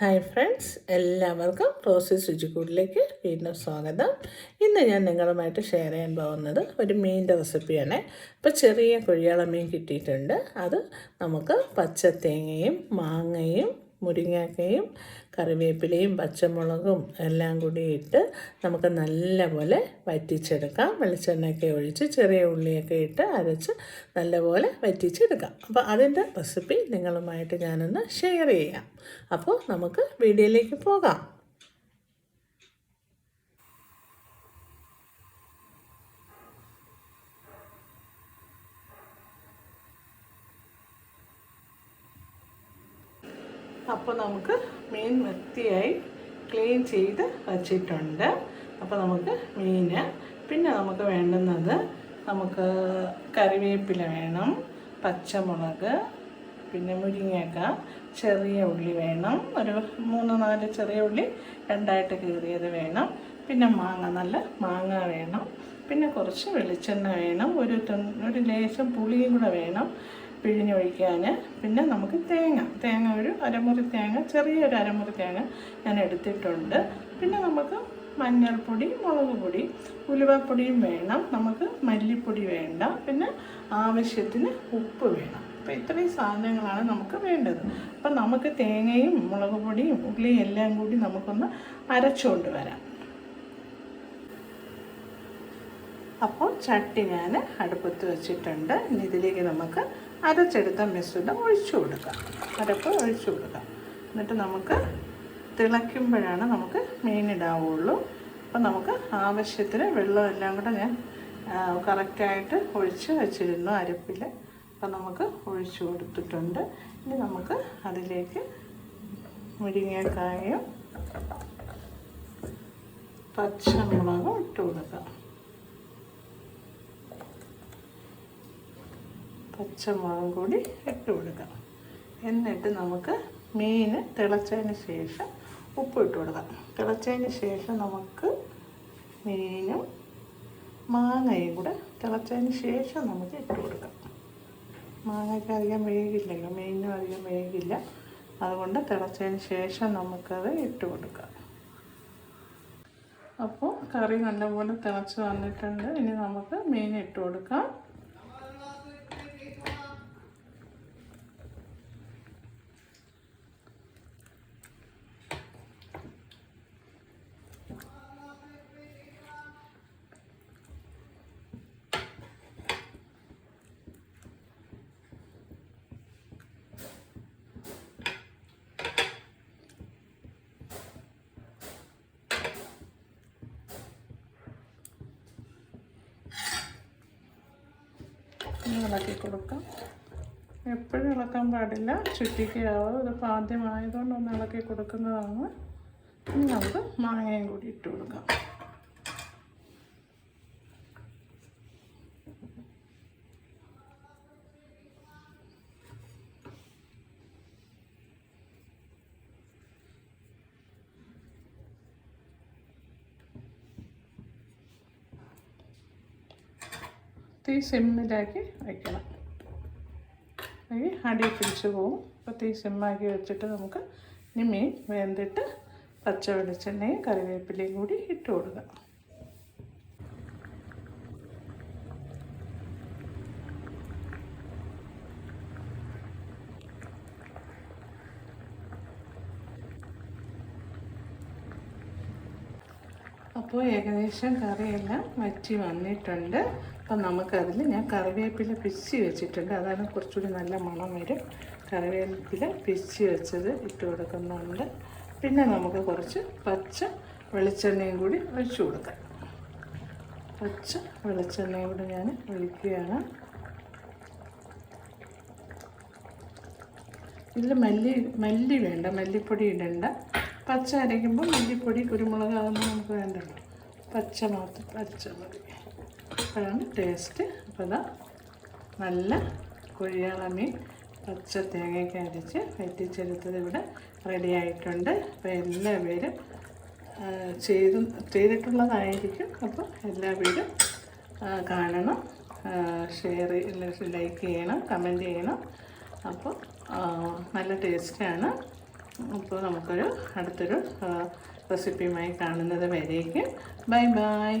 Hi friends, എല്ലാവർക്കും റോസീസ് രുചിക്കൂടിലേക്ക് വീണ്ടും സ്വാഗതം. ഇന്ന് ഞാൻ നിങ്ങളുമായിട്ട് ഷെയർ ചെയ്യാൻ പോകുന്നത് ഒരു മീനിൻ്റെ റെസിപ്പിയാണ്. ഇപ്പോൾ ചെറിയ കുഴിയാള മീൻ കിട്ടിയിട്ടുണ്ട്. അത് നമുക്ക് പച്ചത്തേങ്ങയും മാങ്ങയും മുരിങ്ങാക്കയും കറിവേപ്പിലയും പച്ചമുളകും എല്ലാം കൂടി ഇട്ട് നമുക്ക് നല്ലപോലെ വറ്റിച്ചെടുക്കാം. വെളിച്ചെണ്ണയൊക്കെ ഒഴിച്ച് ചെറിയ ഉള്ളിയൊക്കെ ഇട്ട് അരച്ച് നല്ലപോലെ വറ്റിച്ചെടുക്കാം. അപ്പോൾ അതിൻ്റെ റെസിപ്പി നിങ്ങളുമായിട്ട് ഞാനൊന്ന് ഷെയർ ചെയ്യാം. അപ്പോൾ നമുക്ക് വീഡിയോയിലേക്ക് പോകാം. അപ്പോൾ നമുക്ക് മീൻ വൃത്തിയായി ക്ലീൻ ചെയ്ത് വച്ചിട്ടുണ്ട്. അപ്പോൾ നമുക്ക് പിന്നെ നമുക്ക് വേണ്ടുന്നത് നമുക്ക് കറിവേപ്പില വേണം, പച്ചമുളക്, പിന്നെ മുരിങ്ങക്ക, ചെറിയ ഉള്ളി വേണം, ഒരു 3-4 ചെറിയ ഉള്ളി രണ്ടായിട്ട് കീറിയത് വേണം, പിന്നെ നല്ല മാങ്ങ വേണം, പിന്നെ കുറച്ച് വെളിച്ചെണ്ണ വേണം, ഒരു ലേശം പുളിയും കൂടെ വേണം പിഴിഞ്ഞൊഴിക്കാൻ. പിന്നെ നമുക്ക് തേങ്ങ ഒരു അരമുറി തേങ്ങ, ചെറിയൊരു അരമുറി തേങ്ങ ഞാൻ എടുത്തിട്ടുണ്ട്. പിന്നെ നമുക്ക് മഞ്ഞൾപ്പൊടി, മുളക് പൊടി, ഉലുവപ്പൊടിയും വേണം, നമുക്ക് മല്ലിപ്പൊടി വേണ്ട, പിന്നെ ആവശ്യത്തിന് ഉപ്പ് വേണം. അപ്പോൾ ഇത്രയും സാധനങ്ങളാണ് നമുക്ക് വേണ്ടത്. അപ്പം നമുക്ക് തേങ്ങയും മുളക് പൊടിയും ഉള്ളിയും എല്ലാം കൂടി നമുക്കൊന്ന് അരച്ചുകൊണ്ട് വരാം. അപ്പോൾ ചട്ടി ഞാൻ അടുപ്പത്ത് വെച്ചിട്ടുണ്ട്. ഇനി ഇതിലേക്ക് നമുക്ക് അരച്ചെടുത്ത മിശ്രിതം ഒഴിച്ചു കൊടുക്കാം. അരപ്പ് ഒഴിച്ചു കൊടുക്കാം. എന്നിട്ട് നമുക്ക് തിളയ്ക്കുമ്പോഴാണ് നമുക്ക് മീനിടാവുള്ളൂ. അപ്പം നമുക്ക് ആവശ്യത്തിന് വെള്ളമെല്ലാം കൂടെ ഞാൻ കറക്റ്റായിട്ട് ഒഴിച്ച് വെച്ചിരുന്നു അരപ്പിൽ. അപ്പം നമുക്ക് ഒഴിച്ചു കൊടുത്തിട്ടുണ്ട്. ഇനി നമുക്ക് അതിലേക്ക് മുരിങ്ങക്കായും പച്ചമുളകും ഇട്ട് കൊടുക്കാം. പച്ചമുളകും കൂടി ഇട്ട് കൊടുക്കാം. എന്നിട്ട് നമുക്ക് മീൻ തിളച്ചതിന് ശേഷം ഉപ്പ് ഇട്ട് കൊടുക്കാം. തിളച്ചതിന് ശേഷം നമുക്ക് മീനും മാങ്ങയും കൂടെ തിളച്ചതിന് ശേഷം നമുക്ക് ഇട്ട് കൊടുക്കാം. മാങ്ങയ്ക്ക് അധികം വേകില്ലല്ലോ, മീനും അധികം വേകില്ല. അതുകൊണ്ട് തിളച്ചതിന് ശേഷം നമുക്കത് ഇട്ട് കൊടുക്കാം. അപ്പോൾ കറി നല്ലപോലെ തിളച്ച് വന്നിട്ടുണ്ട്. ഇനി നമുക്ക് മീൻ ഇട്ട് കൊടുക്കാം. ഇളക്കി കൊടുക്കാം. എപ്പോഴും ഇളക്കാൻ പാടില്ല, ചുറ്റിക്കയാവും. ഇതിപ്പോൾ ആദ്യമായതുകൊണ്ട് ഒന്ന് ഇളക്കി കൊടുക്കുന്നതാണ്. ഇനി നമുക്ക് മാങ്ങയും കൂടി ഇട്ട് കൊടുക്കാം. തീ സിമ്മിലാക്കി വയ്ക്കണം, അല്ലെങ്കിൽ അടി പിടിച്ച് പോകും. അപ്പോൾ തീ സിമ്മാക്കി വെച്ചിട്ട് നമുക്ക് ഇനി മീൻ വെന്തിട്ട് പച്ച വെളിച്ചെണ്ണയും കറിവേപ്പിലയും കൂടി ഇട്ട് കൊടുക്കാം. അപ്പോൾ ഏകദേശം കറിയെല്ലാം വറ്റി വന്നിട്ടുണ്ട്. അപ്പം നമുക്കതിൽ ഞാൻ കറിവേപ്പില പിച്ചി വെച്ചിട്ടുണ്ട്. അതാണ് കുറച്ചുകൂടി നല്ല മണം വരും. കറിവേപ്പില പിച്ചി വെച്ചത് ഇട്ട് കൊടുക്കുന്നുണ്ട്. പിന്നെ നമുക്ക് കുറച്ച് പച്ച വെളിച്ചെണ്ണയും കൂടി ഒഴിച്ചു കൊടുക്കാം. പച്ച വെളിച്ചെണ്ണയും കൂടി ഞാൻ ഒഴിക്കുകയാണ്. ഇതിൽ മല്ലി വേണ്ട, മല്ലിപ്പൊടി ഇടണ്ട. പച്ച അരയ്ക്കുമ്പോൾ മല്ലിപ്പൊടി കുരുമുളക് അതൊന്നും നമുക്ക് വേണ്ടല്ലോ. പച്ച മതി, അപ്പോഴാണ് ടേസ്റ്റ്. അപ്പോൾ ഇതാ നല്ല കുഴിയാള മീൻ പച്ച തേങ്ങയൊക്കെ അരച്ച് വറ്റിച്ചെടുത്തത് ഇവിടെ റെഡി ആയിട്ടുണ്ട്. അപ്പോൾ എല്ലാവരും ചെയ്തിട്ടുള്ളതായിരിക്കും. അപ്പോൾ എല്ലാവരും കാണണം, ലൈക്ക് ചെയ്യണം, കമൻറ്റ് ചെയ്യണം. അപ്പോൾ നല്ല ടേസ്റ്റാണ്. അപ്പോൾ നമുക്കൊരു അടുത്തൊരു റെസിപ്പിയുമായി കാണുന്നത് വരേക്ക് ബൈ ബൈ.